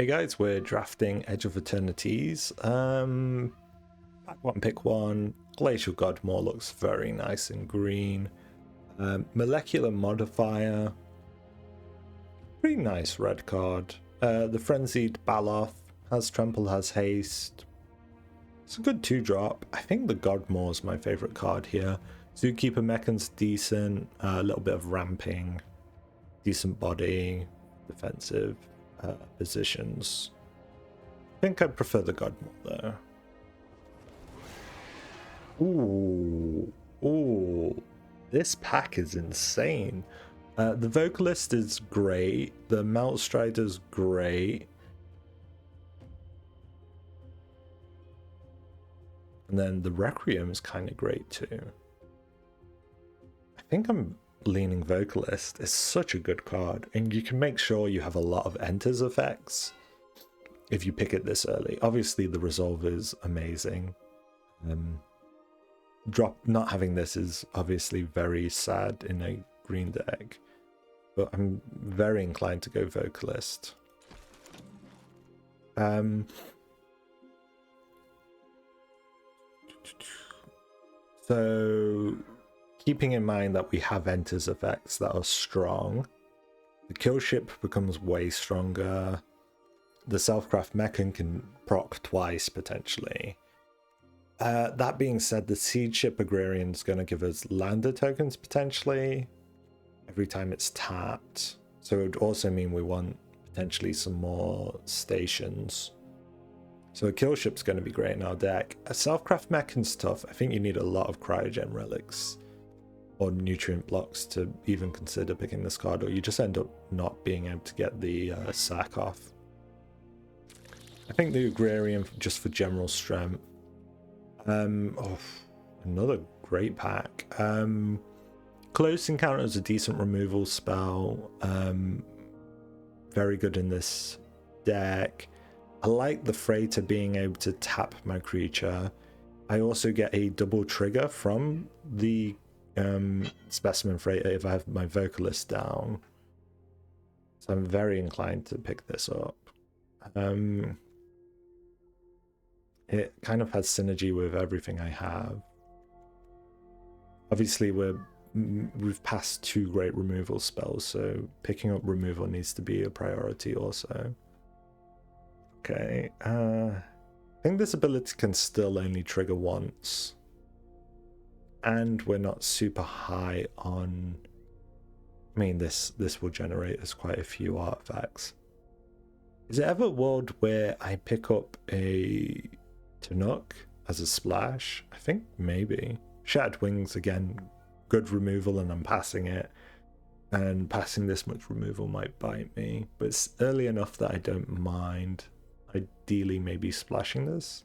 Hey guys, we're drafting Edge of Eternities. Pack one, pick one. Glacier Godmaw looks very nice in green. Molecular Modifier, pretty nice red card. The Frenzied Baloth has Trample, has Haste. It's a good 2-drop. I think the Godmaw is my favorite card here. Zookeeper Mechan's decent, a little bit of ramping, decent body, defensive positions. I think I prefer the Godmaw though. Ooh, this pack is insane. The Vocalist is great. The Meltstrider's great. And then the Requiem is kind of great too. I think I'm leaning Vocalist. It's such a good card, and you can make sure you have a lot of Enters effects if you pick it this early. Obviously the Resolve is amazing. Not having this is obviously very sad in a green deck, but I'm very inclined to go Vocalist. So keeping in mind that we have Enters effects that are strong, the Kill-Ship becomes way stronger. The Self-Craft Mechan can proc twice potentially. That being said, the Seedship Agrarian is going to give us lander tokens potentially every time it's tapped. So it would also mean we want potentially some more stations. So a Kill-Ship's going to be great in our deck. A Self-Craft Mechan's tough. I think you need a lot of Cryogen Relics or Nutrient Blocks to even consider picking this card, or you just end up not being able to get the sack off. I think the Agrarian just for general strength. Another great pack. Close Encounter is a decent removal spell. Very good in this deck. I like the Freighter being able to tap my creature. I also get a double trigger from the Specimen Freighter if I have my Vocalist down. So I'm very inclined to pick this up. It kind of has synergy with everything I have. Obviously we've passed 2 great removal spells, so picking up removal needs to be a priority also. Okay, I think this ability can still only trigger once. And we're not super high on... I mean, this will generate us quite a few artifacts. Is it ever a world where I pick up a Tannuk as a splash? I think maybe. Shattered Wings, again, good removal, and I'm passing it. And passing this much removal might bite me, but it's early enough that I don't mind. Ideally, maybe splashing this.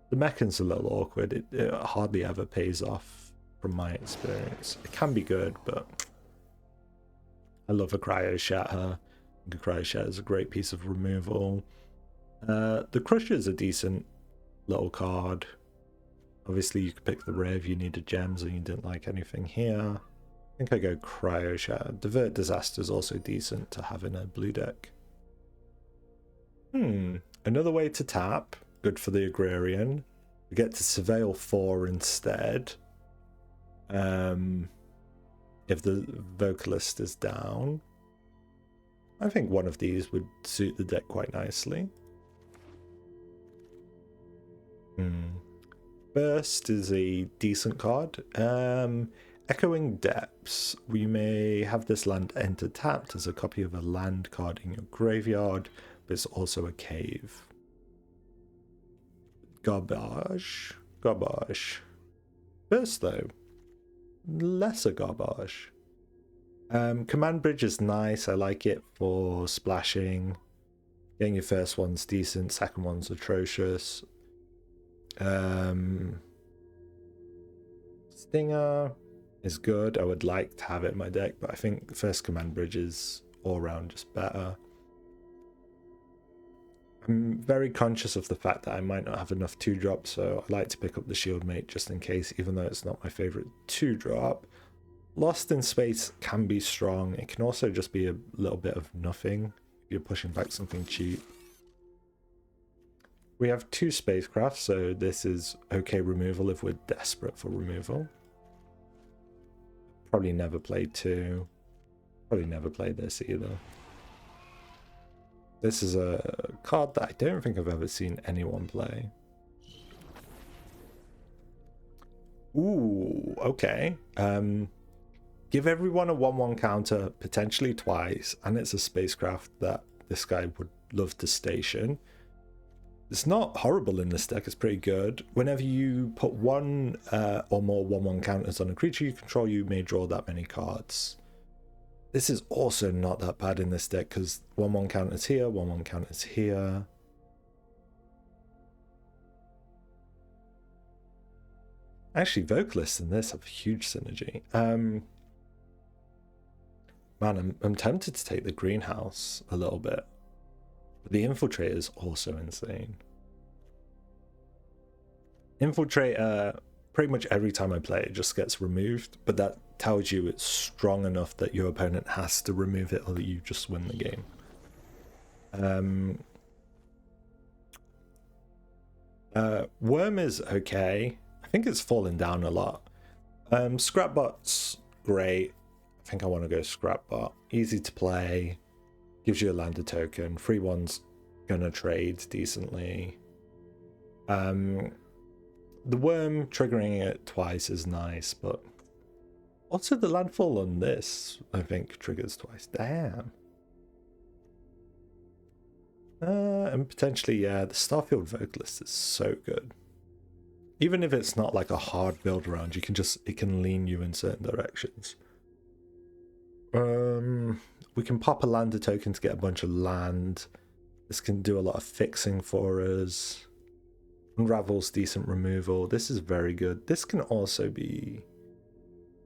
The Mechan's a little awkward. It hardly ever pays off from my experience. It can be good, but I love a Cryoshatter. I think a Cryoshatter is a great piece of removal. The Crusher is a decent little card. Obviously, you could pick the rare if you needed gems and you didn't like anything here. I think I go Cryoshatter. Divert Disaster is also decent to have in a blue deck. Another way to tap. Good for the Agrarian. We get to Surveil 4 instead. If the Vocalist is down. I think one of these would suit the deck quite nicely. Burst is a decent card. Echoing Depths. We may have this land enter tapped as a copy of a land card in your graveyard, but it's also a cave. Garbage. Burst though. Lesser garbage. Command Bridge is nice. I like it for splashing. Getting your first one's decent, second one's atrocious. Stinger is good. I would like to have it in my deck, but I think the first Command Bridge is all around just better. I'm very conscious of the fact that I might not have enough 2-drops, so I like to pick up the Shieldmate just in case, even though it's not my favorite 2-drop. Lost in Space can be strong. It can also just be a little bit of nothing you're pushing back something cheap. We have 2 spacecraft, so this is okay removal if we're desperate for removal. Probably never played 2. Probably never played this either. This is a card that I don't think I've ever seen anyone play. Ooh, okay. Give everyone a 1/1 counter, potentially twice, and it's a spacecraft that this guy would love to station. It's not horrible in this deck, it's pretty good. Whenever you put 1 or more 1/1 counters on a creature you control, you may draw that many cards. This is also not that bad in this deck, because 1/1 counters here, 1/1 counters here. Actually, Vocalist and this have a huge synergy. Man, I'm tempted to take the greenhouse a little bit. But the Infiltrator is also insane. Infiltrator, pretty much every time I play it just gets removed, but that tells you it's strong enough that your opponent has to remove it or that you just win the game. Worm is okay. I think it's fallen down a lot. Scrapbot's great. I think I want to go Scrapbot. Easy to play. Gives you a lander token. Free one's gonna trade decently. The worm, triggering it twice is nice, but also the landfall on this, I think, triggers twice. Damn. And potentially, yeah, the Starfield Vocalist is so good. Even if it's not like a hard build around, you can just, it can lean you in certain directions. We can pop a lander token to get a bunch of land. This can do a lot of fixing for us. Unravel's decent removal. This is very good. This can also be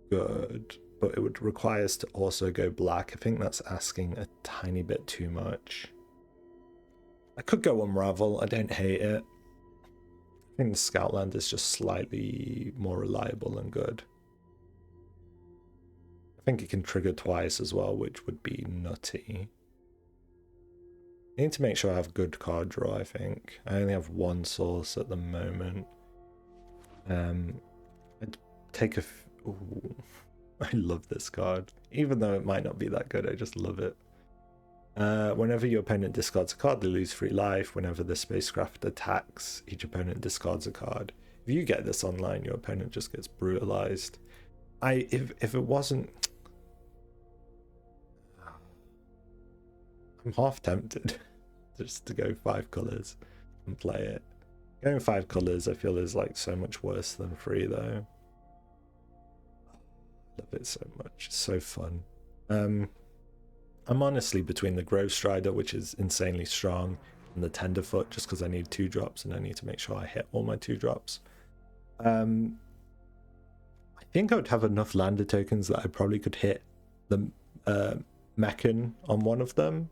good, but it would require us to also go black. I think that's asking a tiny bit too much. I could go Unravel. I don't hate it. I think the Scoutlander is just slightly more reliable and good. I think it can trigger twice as well, which would be nutty. I need to make sure I have good card draw, I think. I only have 1 source at the moment. I'd take a... Ooh, I love this card. Even though it might not be that good, I just love it. Whenever your opponent discards a card, they lose 3 life. Whenever the spacecraft attacks, each opponent discards a card. If you get this online, your opponent just gets brutalized. If it wasn't... I'm half tempted just to go 5 colors and play it. Going 5 colors I feel is like so much worse than 3 though. I love it so much, it's so fun. I'm honestly between the Grovestrider, which is insanely strong, and the Tenderfoot, just because I need 2 drops and I need to make sure I hit all my 2 drops. I think I would have enough lander tokens that I probably could hit the Mechan on one of them.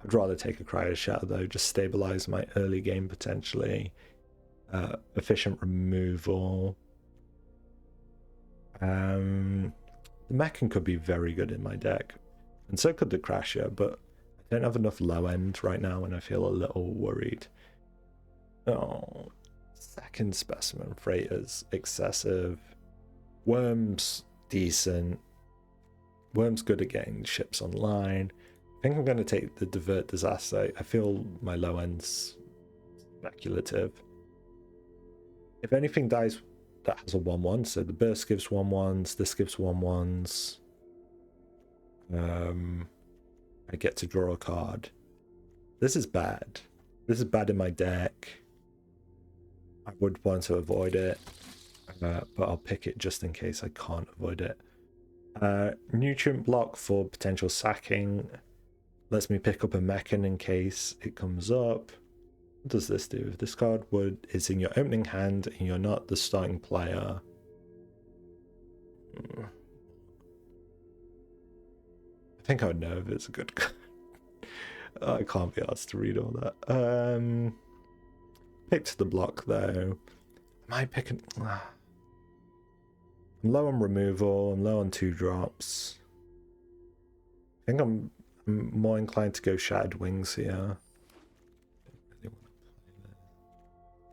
I'd rather take a Cryoshatter though, just stabilize my early game potentially. Efficient removal. The Mechan could be very good in my deck, and so could the Crasher, but I don't have enough low end right now and I feel a little worried. Oh, second Specimen Freighter's excessive. Worm's decent. Worm's good at getting ships online. I think I'm going to take the Divert Disaster. I feel my low end's speculative. If anything dies that has a 1/1, so the burst gives 1/1s, this gives 1/1s. I get to draw a card. This is bad. This is bad in my deck. I would want to avoid it, but I'll pick it just in case I can't avoid it. Nutrient block for potential sacking. Lets me pick up a Mechan in case it comes up. What does this do? If this card is in your opening hand and you're not the starting player. I think I would know if it's a good card. I can't be asked to read all that. Picked the block though. Am I picking... I'm low on removal, I'm low on 2 drops. I think I'm more inclined to go Shattered Wings here.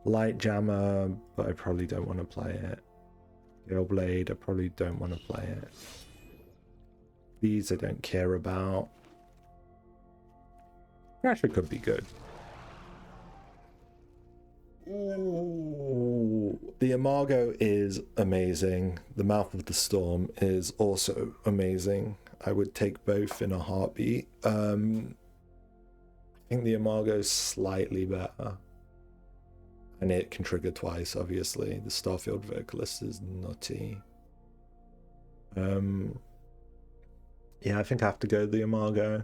Light Jammer, but I probably don't want to play it. Galeblade, I probably don't want to play it. These I don't care about. Crasher could be good. Ooh, the Imago is amazing. The Mouth of the Storm is also amazing. I would take both in a heartbeat. I think the Imago is slightly better. And it can trigger twice, obviously. The Starfield Vocalist is nutty. Yeah, I think I have to go the Imago.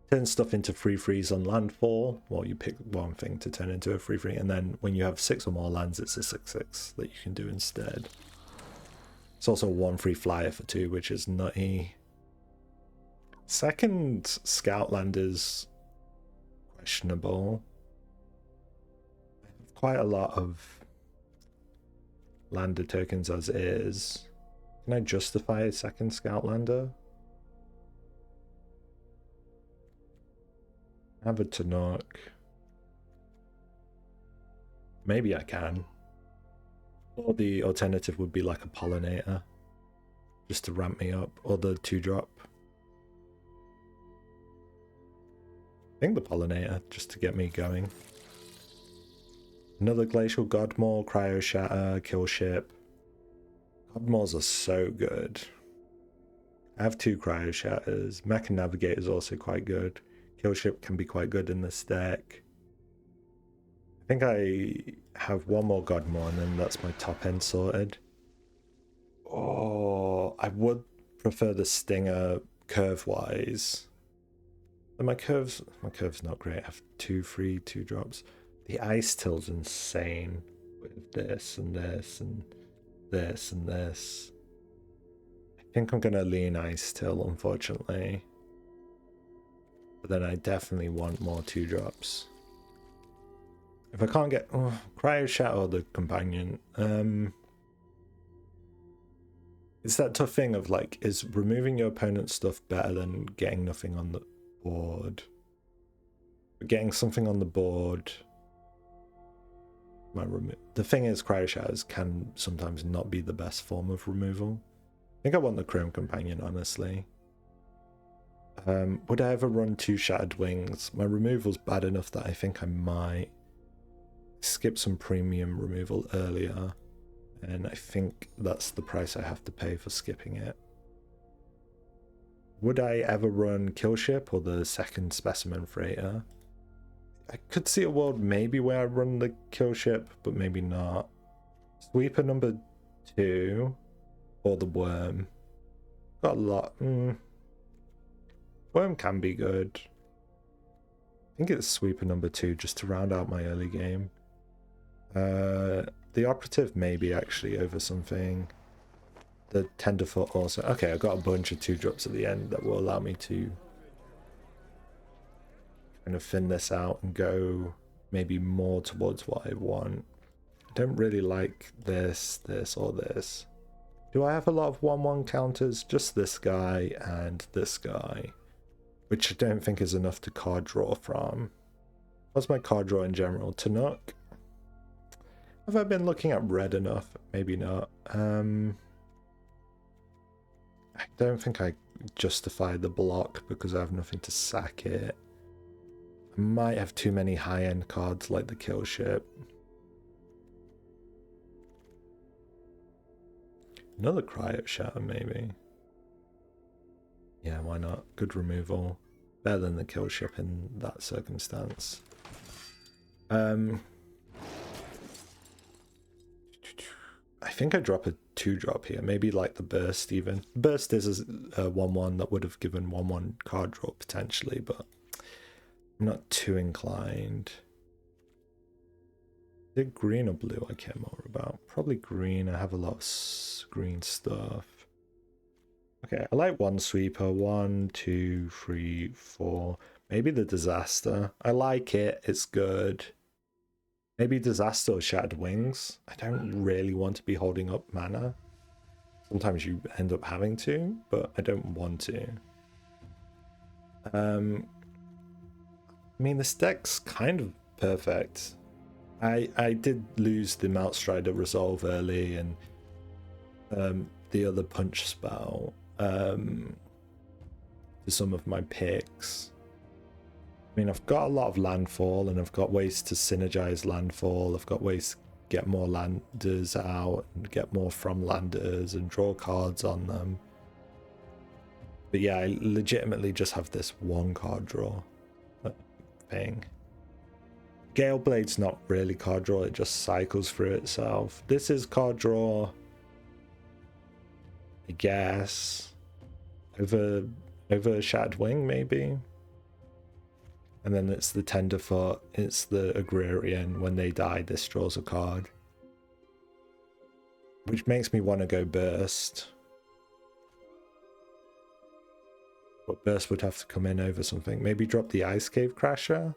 Turn stuff into free freeze on landfall. Well, you pick one thing to turn into a free free, and then when you have 6 or more lands, it's a 6/6 that you can do instead. It's also 1 free flyer for 2, which is nutty. Second Scoutlander's questionable. Quite a lot of lander tokens as is. Can I justify a second Scoutlander? I have a Tannuk. Maybe I can. Or the alternative would be like a Pollinator, just to ramp me up, or the 2-drop. I think the Pollinator, just to get me going. Another Glacier Godmaw, Cryoshatter, Kill-Ship. Godmaws are so good. I have 2 Cryoshatters. Mechan Navigator is also quite good. Kill-Ship can be quite good in this deck. I think I have 1 more Godmaw and then that's my top end sorted. Oh, I would prefer the Stinger curve-wise. And my curve's not great. I have 2 free 2-drops. The Icetill's insane with this and this and this and this. I think I'm gonna lean Icetill, unfortunately. But then I definitely want more 2-drops. If I can't get Cryoshatter or the companion, it's that tough thing of like, is removing your opponent's stuff better than getting nothing on the board? But getting something on the board. The thing is, Cryoshatters can sometimes not be the best form of removal. I think I want the Chrome Companion, honestly. Would I ever run 2 Shattered Wings? My removal's bad enough that I think I might skip some premium removal earlier, and I think that's the price I have to pay for skipping it. Would I ever run Kill-Ship or the second Specimen Freighter? I could see a world maybe where I run the Kill-Ship, but maybe not. Sweeper number 2 or the Worm. Got a lot. Worm can be good. I think it's Sweeper number 2 just to round out my early game. The Operative maybe actually over something. The Tenderfoot also. Okay, I got a bunch of 2-drops at the end that will allow me to kind of thin this out and go maybe more towards what I want. I don't really like this, this, or this. Do I have a lot of 1/1 counters? Just this guy and this guy, which I don't think is enough to card draw from. What's my card draw in general? Tannuk? Have I been looking at red enough? Maybe not. I don't think I justify the block because I have nothing to sack it. I might have too many high-end cards like the Kill-Ship. Another Cryoshatter maybe. Yeah, why not? Good removal. Better than the Kill-Ship in that circumstance. I think I drop a 2-drop here. Maybe like the Burst even. Burst is a 1/1 that would have given 1/1 card draw potentially, but I'm not too inclined. Is it green or blue I care more about? Probably green. I have a lot of green stuff. Okay, I like 1 Sweeper. 1, 2, 3, 4. Maybe the Disaster. I like it. It's good. Maybe Disaster or Shattered Wings. I don't really want to be holding up mana. Sometimes you end up having to, but I don't want to. I mean, this deck's kind of perfect. I did lose the Meltstrider resolve early and the other punch spell to some of my picks. I mean, I've got a lot of landfall and I've got ways to synergize landfall. I've got ways to get more landers out and get more from landers and draw cards on them. But yeah, I legitimately just have this one card draw thing. Galeblade's not really card draw, it just cycles through itself. This is card draw, I guess. Over Shattered Wing, maybe. And then it's the Tenderfoot, it's the Agrarian. When they die, this draws a card. Which makes me want to go Burst. But Burst would have to come in over something. Maybe drop the Icecave Crasher.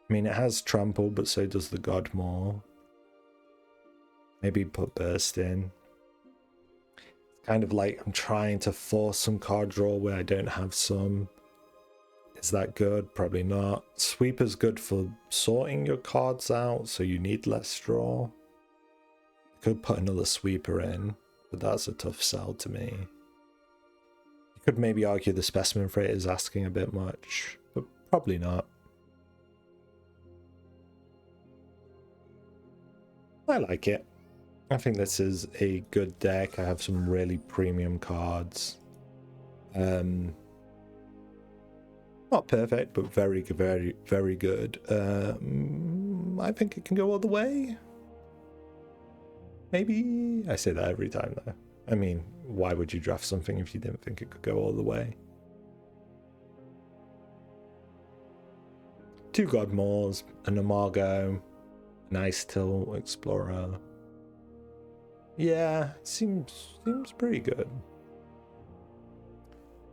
I mean, it has Trample, but so does the Godmaw. Maybe put Burst in. It's kind of like I'm trying to force some card draw where I don't have some. Is that good? Probably not. Sweeper's good for sorting your cards out, so you need less draw. Could put another Sweeper in, but that's a tough sell to me. You could maybe argue the Specimen Freighter is asking a bit much, but probably not. I like it. I think this is a good deck. I have some really premium cards. Not perfect, but very good. I think it can go all the way. Maybe. I say that every time though. I mean, why would you draft something if you didn't think it could go all the way? 2 Godmaws, an Imago, an Icetill Explorer. Yeah, it seems pretty good.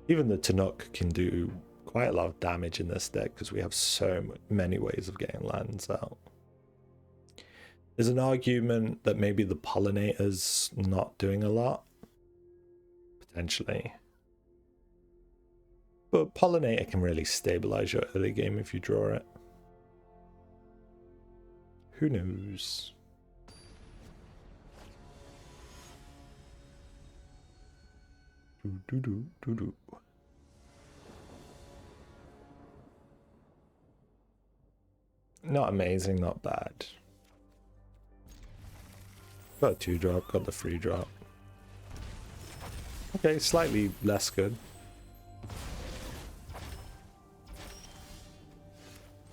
Even the Tannuk can do quite a lot of damage in this deck because we have so many ways of getting lands out. There's an argument that maybe the Pollinator's not doing a lot. Potentially. But Pollinator can really stabilize your early game if you draw it. Who knows? Not amazing, not bad. Got a 2-drop, got the 3-drop. Okay, slightly less good.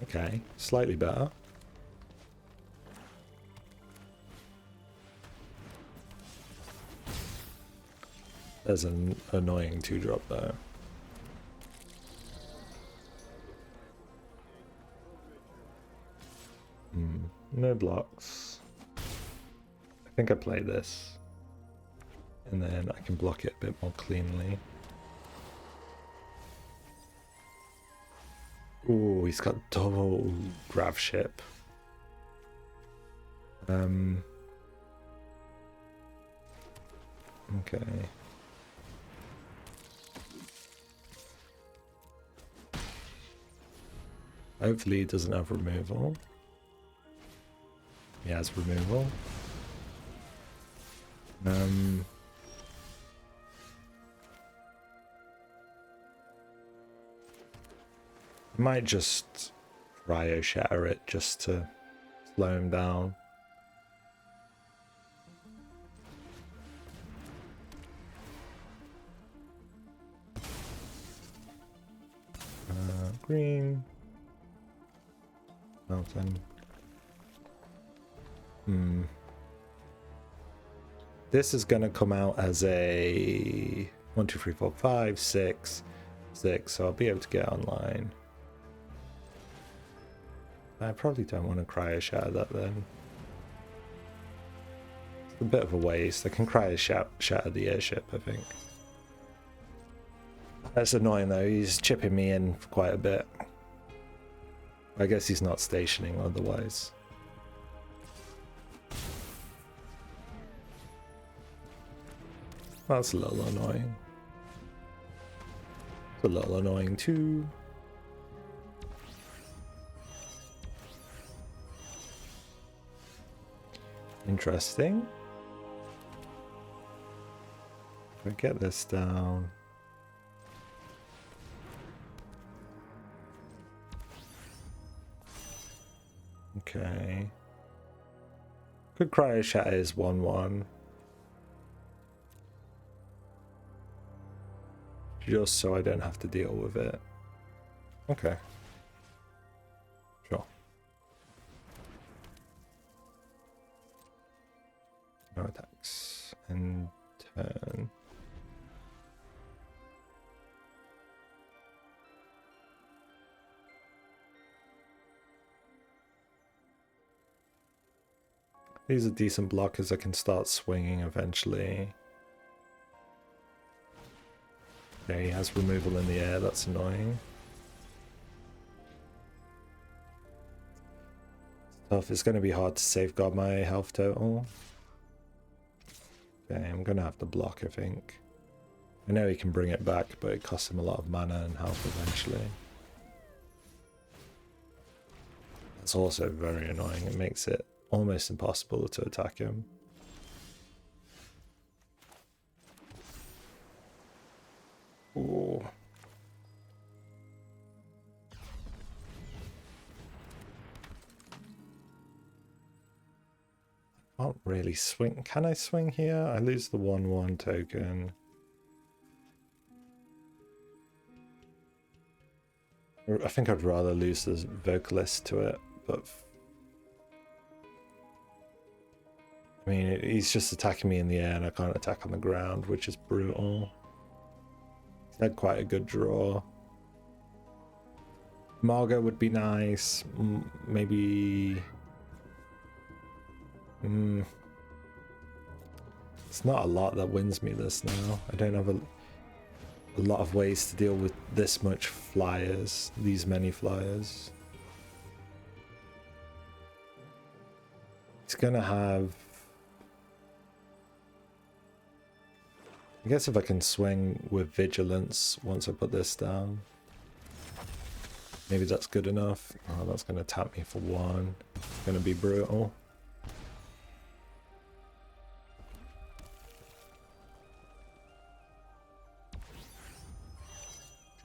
Okay, slightly better. There's an annoying 2-drop though. No blocks. I think I play this. And then I can block it a bit more cleanly. Ooh, he's got double grav ship. Okay. Hopefully he doesn't have removal. He has removal. Might just Cryoshatter it just to slow him down. Green. Mountain. This is gonna come out as a 1, 2, 3, 4, 5, 6, 6, so I'll be able to get online. I probably don't want to Cryoshatter that then. It's a bit of a waste. I can Cryoshatter the airship, I think. That's annoying though, he's chipping me in for quite a bit. I guess he's not stationing otherwise. That's a little annoying. It's a little annoying too. Interesting. If I get this down. Okay. Good Cryoshatter is 1-1. Just so I don't have to deal with it. Okay. Sure. No attacks. And turn. These are decent blockers. I can start swinging eventually. Okay, he has removal in the air. That's annoying. It's tough. It's going to be hard to safeguard my health total. Okay, I'm going to have to block, I think. I know he can bring it back, but it costs him a lot of mana and health eventually. That's also very annoying. It makes it almost impossible to attack him. Ooh. I can't really swing. Can I swing here? I lose the 1/1 token. I think I'd rather lose the Vocalist to it, but I mean, he's just attacking me in the air and I can't attack on the ground, which is brutal. He's had quite a good draw. Imago would be nice. Maybe... It's not a lot that wins me this now. I don't have a lot of ways to deal with this much flyers, these many flyers. He's gonna have... I guess if I can swing with Vigilance once I put this down. Maybe that's good enough. Oh, that's gonna tap me for 1. It's gonna be brutal.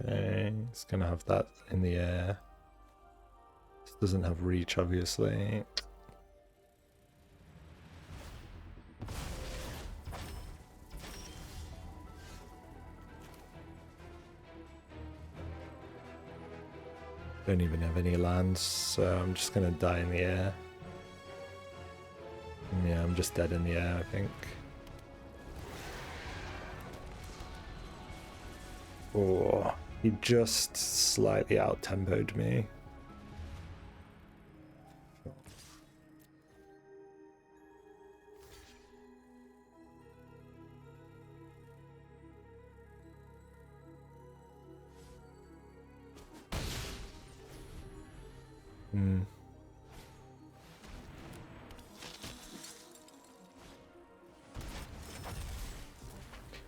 Okay, it's gonna have that in the air. This doesn't have reach, obviously. Don't even have any lands, so I'm just gonna die in the air. Yeah, I'm just dead in the air, I think. Oh, he just slightly out-tempoed me.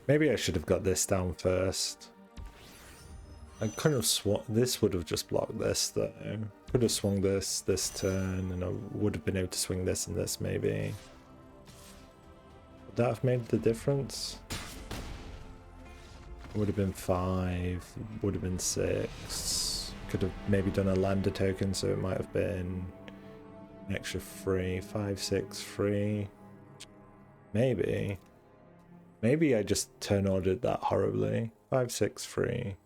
Maybe I should have got this down first. I could have swung. This would have just blocked this though. Could have swung this turn, and I would have been able to swing this and this maybe. Would that have made the difference? It would have been 5. Would have been 6. Could have maybe done a lander token, so it might have been an extra 3, 5, 6, 3. Maybe. Maybe I just turn ordered that horribly. 5, 6, 3.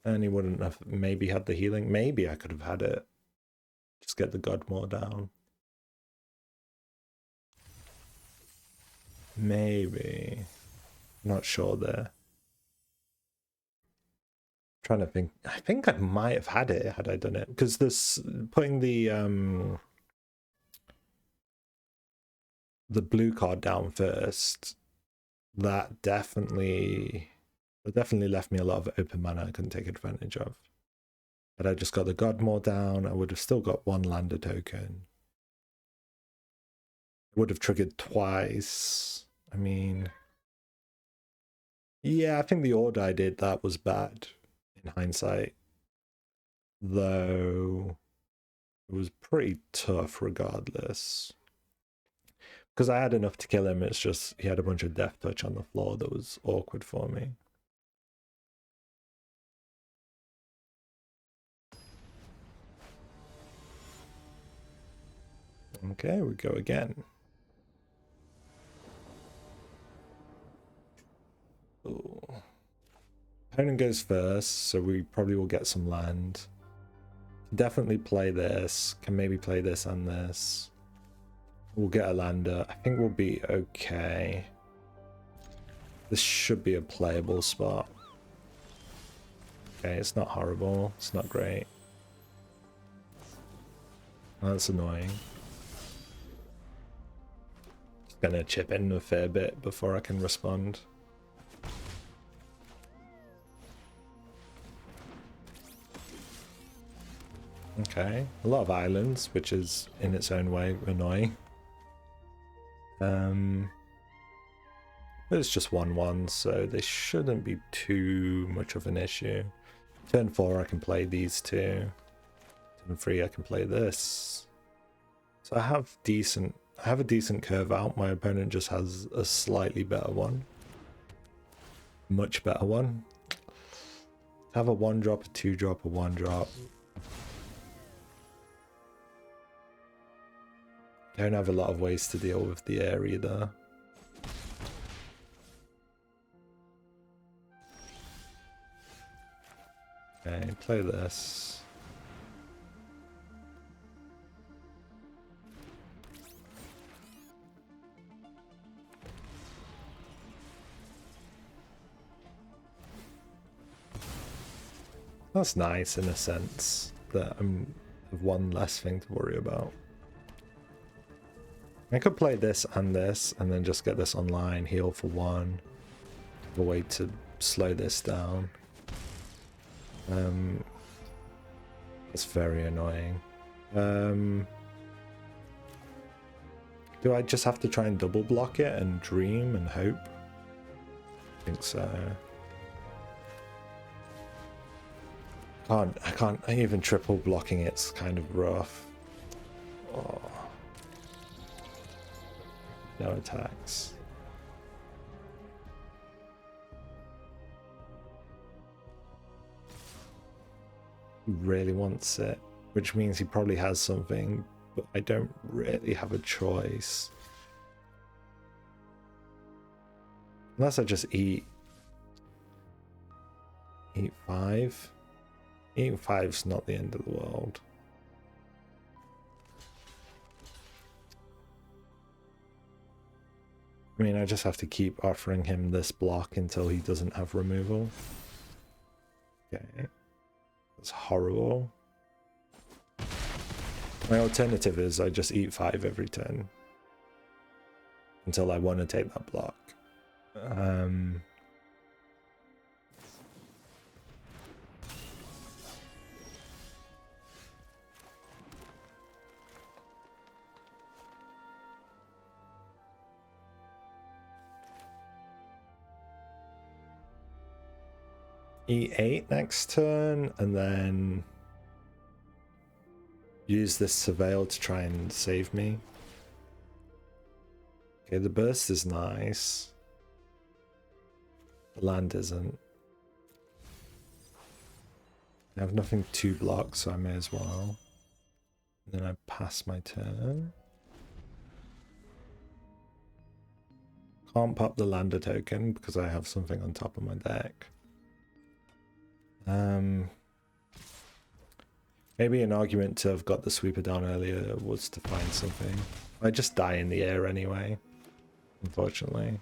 And he wouldn't have maybe had the healing. Maybe I could have had it. Just get the Godmaw down. Maybe. Not sure there. Trying to think. I think I might have had it had I done it. Because this putting the blue card down first, that definitely left me a lot of open mana I couldn't take advantage of. But I just got the Godmaw down, I would have still got 1 lander token. It would have triggered twice. I mean, Yeah, I think the order I did that was bad in hindsight. Though it was pretty tough regardless. Because I had enough to kill him, it's just he had a bunch of death touch on the floor that was awkward for me. Okay, we go again. Ooh. Opponent goes first, so we probably will get some land. Definitely play this. Can maybe play this and this. We'll get a lander. I think we'll be okay. This should be a playable spot. Okay, it's not horrible. It's not great. That's annoying. Just gonna chip in a fair bit before I can respond. Okay, a lot of islands, which is in its own way annoying. But it's just 1/1, so they shouldn't be too much of an issue. Turn 4 I can play these two. Turn 3 I can play this. So I have a decent curve out. My opponent just has a slightly better one. Much better one. Have a 1-drop, a 2-drop, a 1-drop. Don't have a lot of ways to deal with the air either. Okay, play this. That's nice in a sense that I have one less thing to worry about. I could play this and then just get this online, heal for 1. Have a way to slow this down. It's very annoying. Do I just have to try and double block it and dream and hope? I think so. I can't even triple blocking it's kind of rough. Oh. No attacks. He really wants it, which means he probably has something, but I don't really have a choice. Unless I just eat 5. Eating 5's not the end of the world. I mean, I just have to keep offering him this block until he doesn't have removal. Okay. That's horrible. My alternative is I just eat 5 every turn. Until I want to take that block. E8 next turn, and then use this Surveil to try and save me. Okay, the burst is nice. The land isn't. I have nothing to block, so I may as well. And then I pass my turn. Can't pop the lander token because I have something on top of my deck. Maybe an argument to have got the sweeper down earlier was to find something. I just die in the air anyway, unfortunately.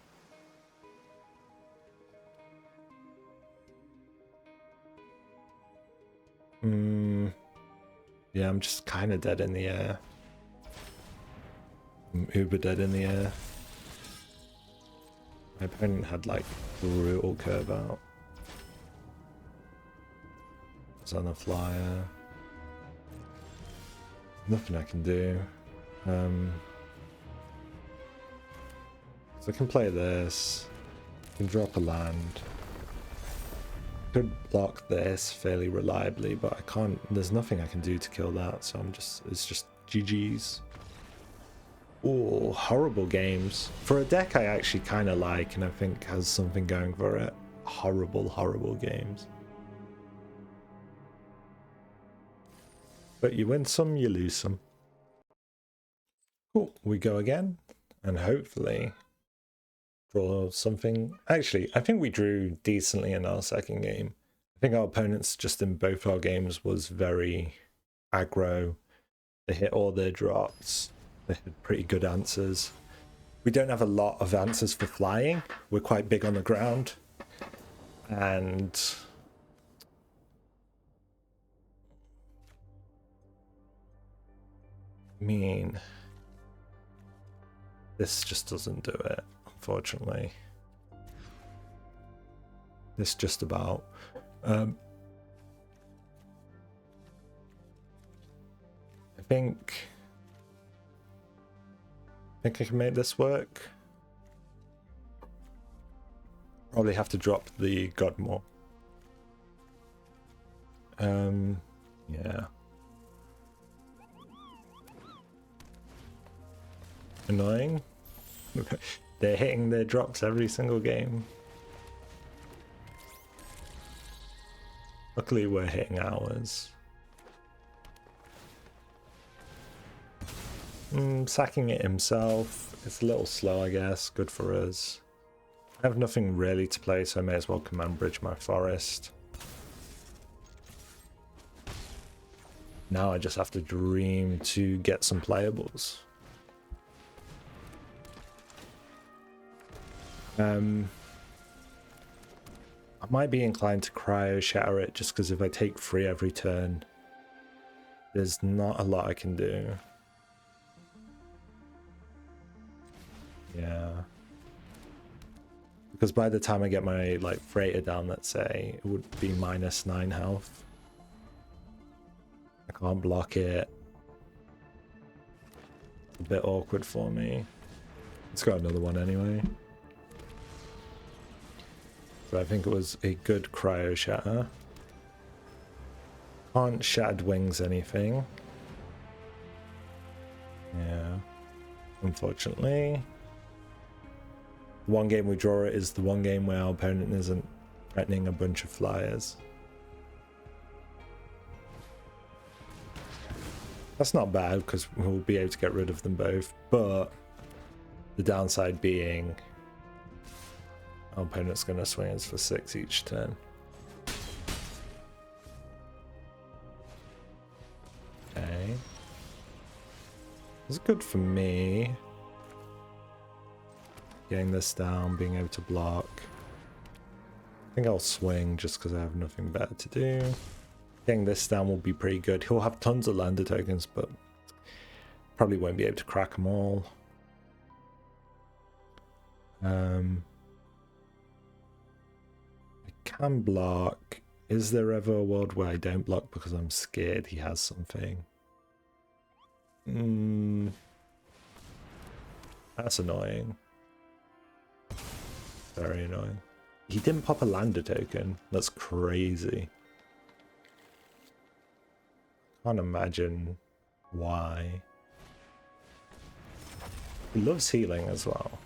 Yeah, I'm just kind of dead in the air. I'm uber dead in the air. My opponent had like brutal curve out. It's on a flyer. Nothing I can do. So I can play this. can drop a land. Could block this fairly reliably, but I can't. There's nothing I can do to kill that, so it's just GG's. Oh, horrible games. For a deck I actually kind of like and I think has something going for it. Horrible, horrible games. But you win some, you lose some. Cool, we go again, and hopefully draw something. Actually, I think we drew decently in our second game. I think our opponents just in both our games was very aggro. They hit all their drops. They had pretty good answers. We don't have a lot of answers for flying. We're quite big on the ground. And I mean, this just doesn't do it, unfortunately. This just about. I think I can make this work. Probably have to drop the Godmaw. Yeah. Annoying. They're hitting their drops every single game. Luckily we're hitting ours. Sacking it himself. It's a little slow, I guess. Good for us. I have nothing really to play, so I may as well command bridge my forest. Now I just have to dream to get some playables. I might be inclined to Cryoshatter it just because if I take 3 every turn, there's not a lot I can do. Yeah. Because by the time I get my freighter down, let's say, it would be -9 health. I can't block it. It's a bit awkward for me. Let's go another one anyway. So I think it was a good Cryoshatter. Can't Shattered Wings anything. Yeah. Unfortunately. One game we draw it is the one game where our opponent isn't threatening a bunch of flyers. That's not bad because we'll be able to get rid of them both, but the downside being our opponent's going to swing us for 6 each turn. Okay. It's good for me. Getting this down, being able to block. I think I'll swing just because I have nothing better to do. Getting this down will be pretty good. He'll have tons of lander tokens, but probably won't be able to crack them all. I can block. Is there ever a world where I don't block because I'm scared he has something? That's annoying. Very annoying. He didn't pop a lander token. That's crazy. Can't imagine why. He loves healing as well.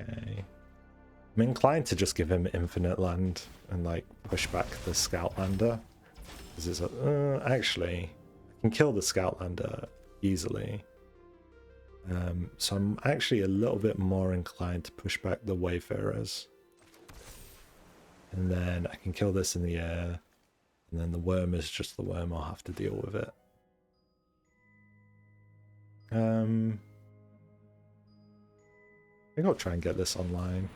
Okay. I'm inclined to just give him infinite land and push back the Scoutlander. Because it's actually I can kill the Scoutlander easily. So I'm actually a little bit more inclined to push back the Wayfarers. And then I can kill this in the air. And then the worm is just the worm, I'll have to deal with it. I think I'll try and get this online.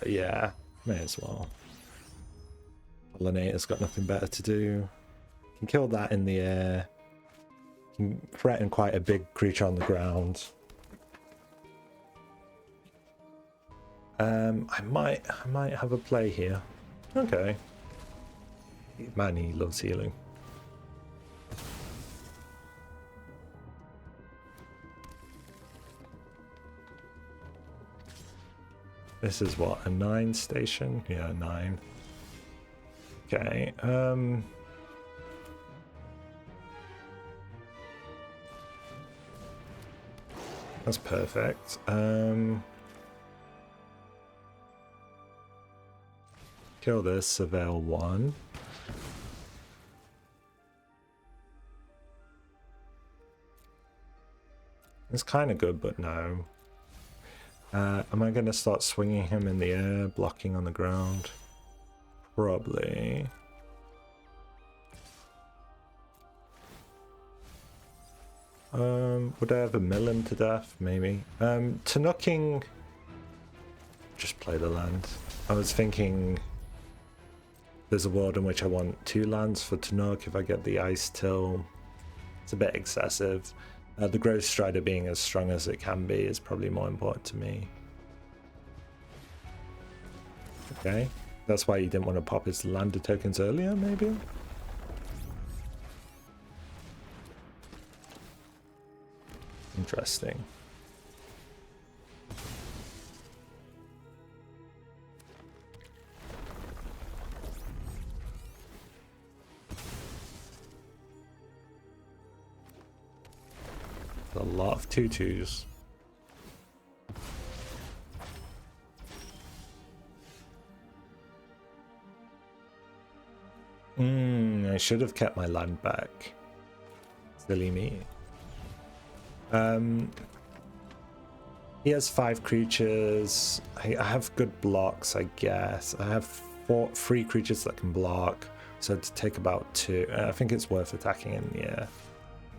Yeah, may as well. Pollinator's got nothing better to do. Can kill that in the air. Can threaten quite a big creature on the ground. I might have a play here. Okay, Man, he loves healing. This is what, a 9 station? Yeah, 9. Okay, that's perfect. Kill this, Surveil 1. It's kind of good, but no. Am I going to start swinging him in the air, blocking on the ground? Probably. Would I ever mill him to death? Maybe. Tannuking. Just play the land. I was thinking there's a world in which I want 2 lands for Tannuk if I get the Icetill. It's a bit excessive. The Grovestrider being as strong as it can be is probably more important to me. Okay. That's why you didn't want to pop his lander tokens earlier, maybe? Interesting. A lot of 2/2s. I should have kept my land back. Silly me. He has 5 creatures. I have good blocks, I guess. I have 3 creatures that can block, so to take about 2. I think it's worth attacking in the air.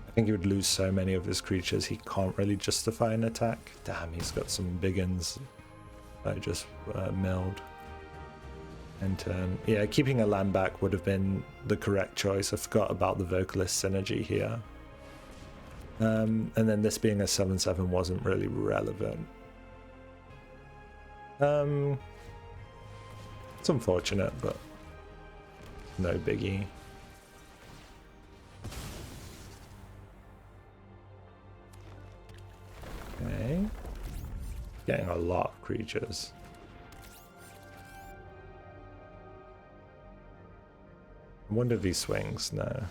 I think he would lose so many of his creatures he can't really justify an attack. Damn, he's got some big uns that I just milled. And turn. Yeah, keeping a land back would have been the correct choice. I forgot about the Vocalist synergy here. And then this being a 7/7 wasn't really relevant. It's unfortunate, but no biggie. Okay. Getting a lot of creatures. I wonder if he swings. No.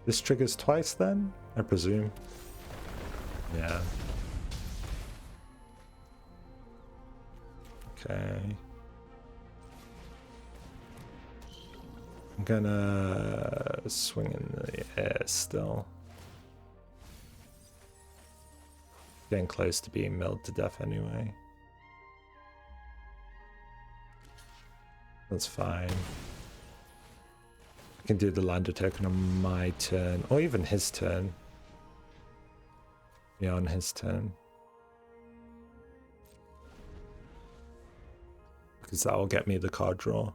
This triggers twice then, I presume. Yeah. Okay. I'm gonna swing in the air still. Getting close to being milled to death anyway. That's fine. I can do the lander token on my turn, or even his turn. Yeah, on his turn. Because that will get me the card draw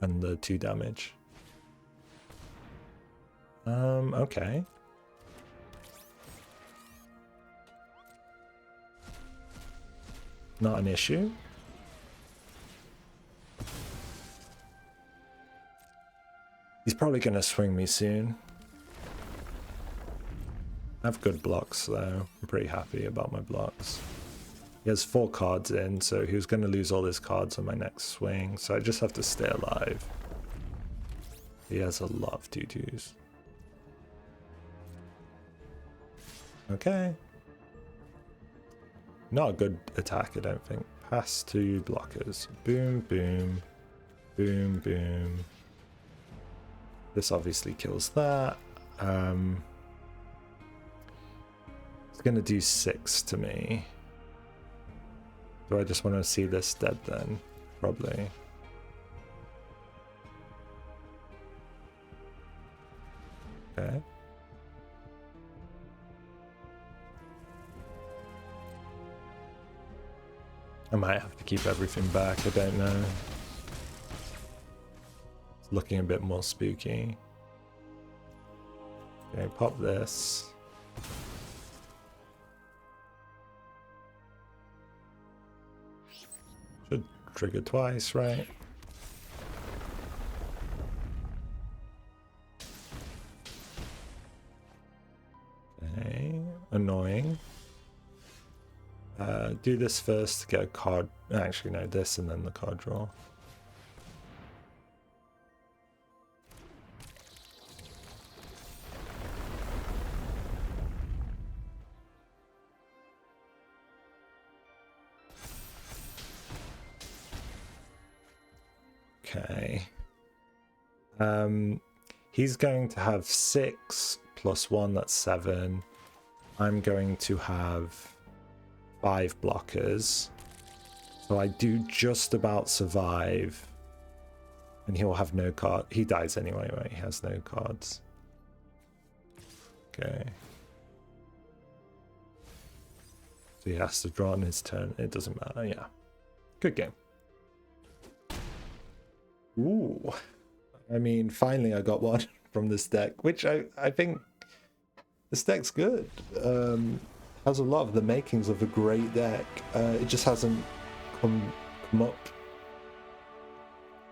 and the 2 damage. Okay. Not an issue. He's probably going to swing me soon. I have good blocks though. I'm pretty happy about my blocks. He has 4 cards in, so he was going to lose all his cards on my next swing, so I just have to stay alive. He has a lot of 2/2s. Okay. Not a good attack, I don't think. Pass 2 blockers. Boom, boom. Boom, boom. This obviously kills that. It's going to do 6 to me. Do I just want to see this dead then? Probably. Okay. I might have to keep everything back, I don't know. It's looking a bit more spooky. Okay, pop this. Should trigger twice, right? annoying. Do this first to get a card. Actually, no, this and then the card draw. Okay. He's going to have 6 plus 1, that's 7. I'm going to have 5 blockers. So I do just about survive. And he'll have no card. He dies anyway, right? He has no cards. Okay. So he has to draw on his turn. It doesn't matter, yeah. Good game. Ooh. I mean, finally I got one from this deck, which I think this deck's good. Has a lot of the makings of a great deck. It just hasn't come up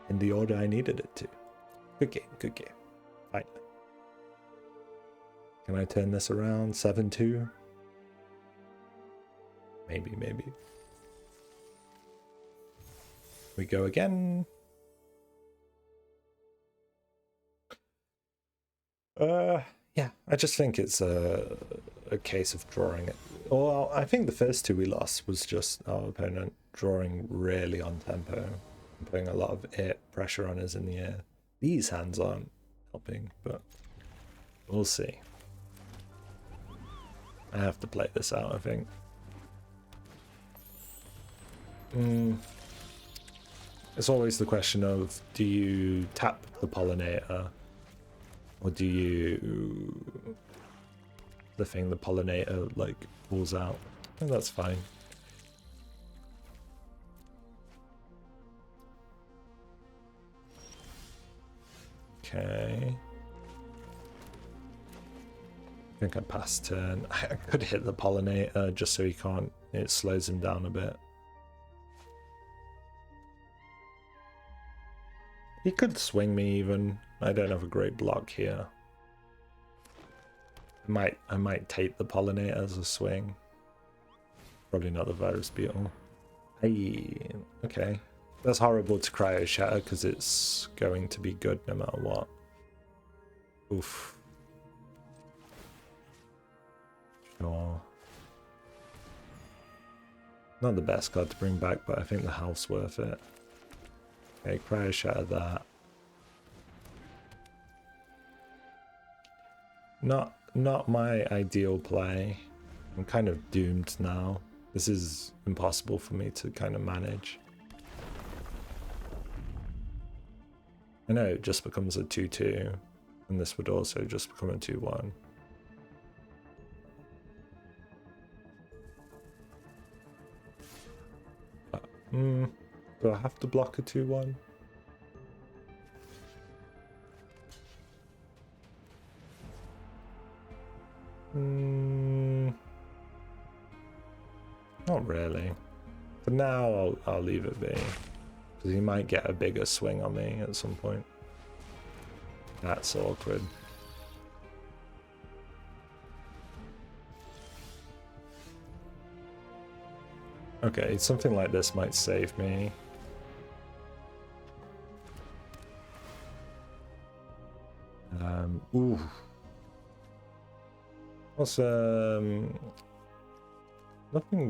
in the order I needed it to. Good game, good game. Finally. Can I turn this around? 7-2? Maybe, maybe. We go again. Yeah, I just think it's a case of drawing it. Well, I think the first 2 we lost was just our opponent drawing really on tempo and putting a lot of pressure on us in the air. These hands aren't helping, but we'll see. I have to play this out, I think. It's always the question of, do you tap the Pollinator? Or do you... the thing the Pollinator, like, pulls out? And that's fine. Okay. I think I passed turn. I could hit the Pollinator just so he can't... it slows him down a bit. He could swing me even. I don't have a great block here. I might take the Pollinator as a swing. Probably not the Virus Beetle. Hey, okay. That's horrible to Cryoshatter because it's going to be good no matter what. Oof. Sure. Not the best card to bring back, but I think the health's worth it. Okay, Cryoshatter that. Not my ideal play. I'm kind of doomed now. This is impossible for me to kind of manage. I know it just becomes a 2-2, and this would also just become a 2-1. Do I have to block a 2-1? Not really. For now, I'll leave it be. Because he might get a bigger swing on me at some point. That's awkward. Okay, something like this might save me. Ooh. What's nothing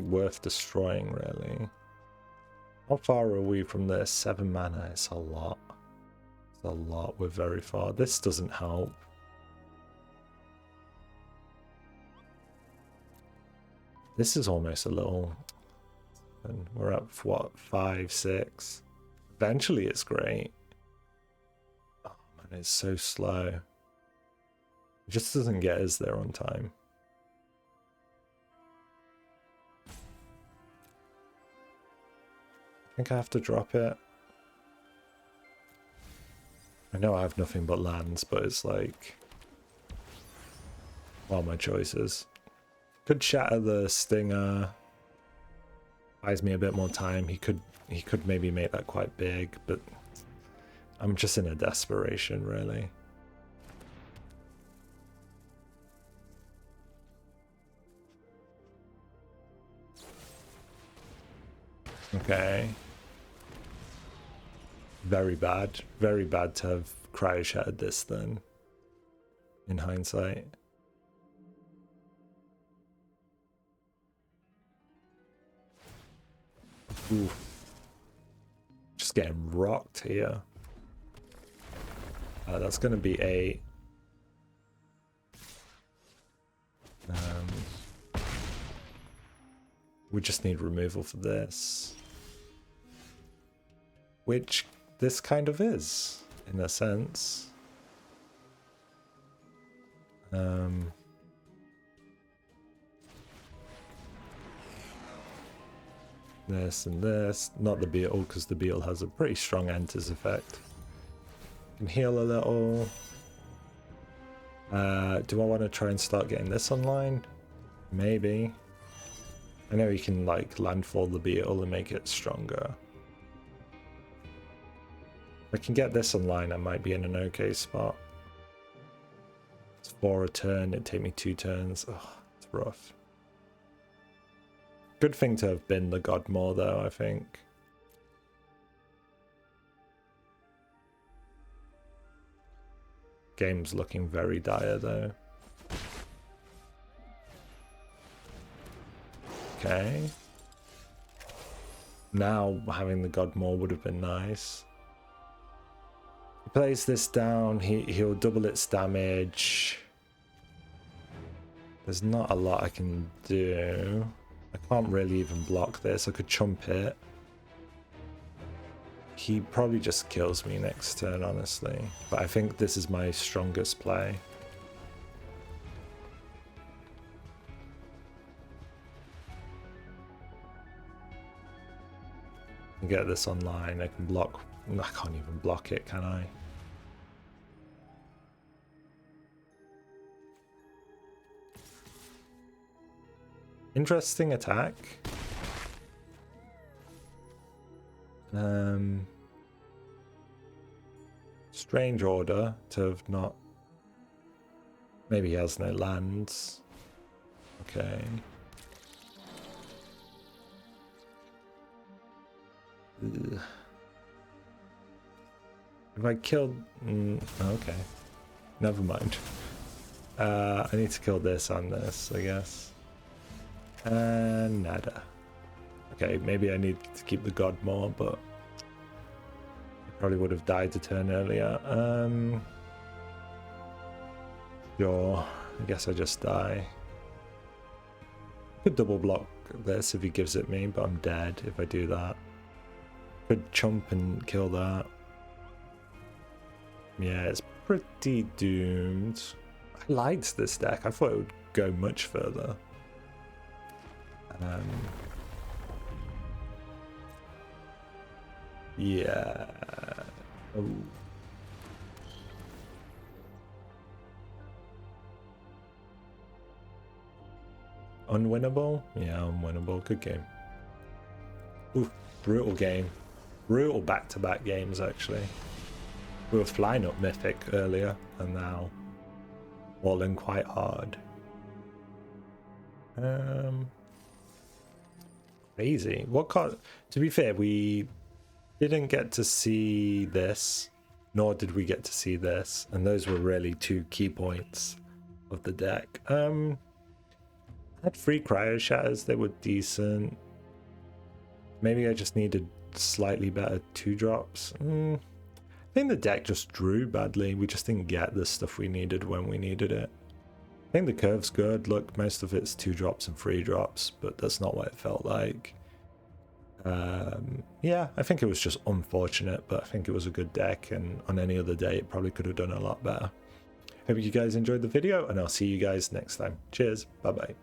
worth destroying really. How far are we from this? 7 mana, it's a lot. It's a lot, we're very far. This doesn't help. This is almost a little... and we're up, what, 5, 6? Eventually it's great. Oh man, it's so slow. It just doesn't get us there on time. I think I have to drop it. I know I have nothing but lands, but it's like... what are my choices? Could shatter the Stinger. Buys me a bit more time. He could maybe make that quite big, but I'm just in a desperation, really. Okay. Very bad. Very bad to have Cryoshattered this then, in hindsight. Ooh. Just getting rocked here. That's going to be a... we just need removal for this. Which this kind of is, in a sense. This and this. Not the beetle, because the beetle has a pretty strong enters effect. Can heal a little. Do I want to try and start getting this online? Maybe. I know you can like landfall the beetle and make it stronger. If I can get this online, I might be in an okay spot. It's 4 a turn, it'd take me 2 turns. Oh, it's rough. Good thing to have been the Godmaw though, I think. Game's looking very dire though. Okay. Now having the Godmaw would have been nice. He plays this down, he'll double its damage. There's not a lot I can do. I can't really even block this. I could chump it. He probably just kills me next turn, honestly. But I think this is my strongest play. I get this online. I can block. I can't even block it, can I? Interesting attack. Strange order to have not... Maybe he has no lands. Okay. Ugh. If I killed... okay. Never mind. I need to kill this on this, I guess. Nada. Okay, maybe I need to keep the Godmaw, but I probably would have died a turn earlier. Sure. I guess I just die. Could double block this if he gives it me, but I'm dead if I do that. Could chump and kill that. Yeah, it's pretty doomed. I liked this deck. I thought it would go much further. Yeah. Oh. Unwinnable? Yeah, unwinnable. Good game. Ooh, brutal game. Brutal back-to-back games, actually. We were flying up Mythic earlier, and now falling quite hard. Crazy. What card? To be fair, we didn't get to see this, nor did we get to see this, and those were really 2 key points of the deck. I had 3 Cryoshatters. They were decent. Maybe I just needed slightly better 2-drops. I think the deck just drew badly. We just didn't get the stuff we needed when we needed it. I think the curve's good. Look, most of it's 2-drops and 3-drops, but that's not what it felt like. Yeah, I think it was just unfortunate, but I think it was a good deck, and on any other day it probably could have done a lot better. Hope you guys enjoyed the video, and I'll see you guys next time. Cheers, bye bye.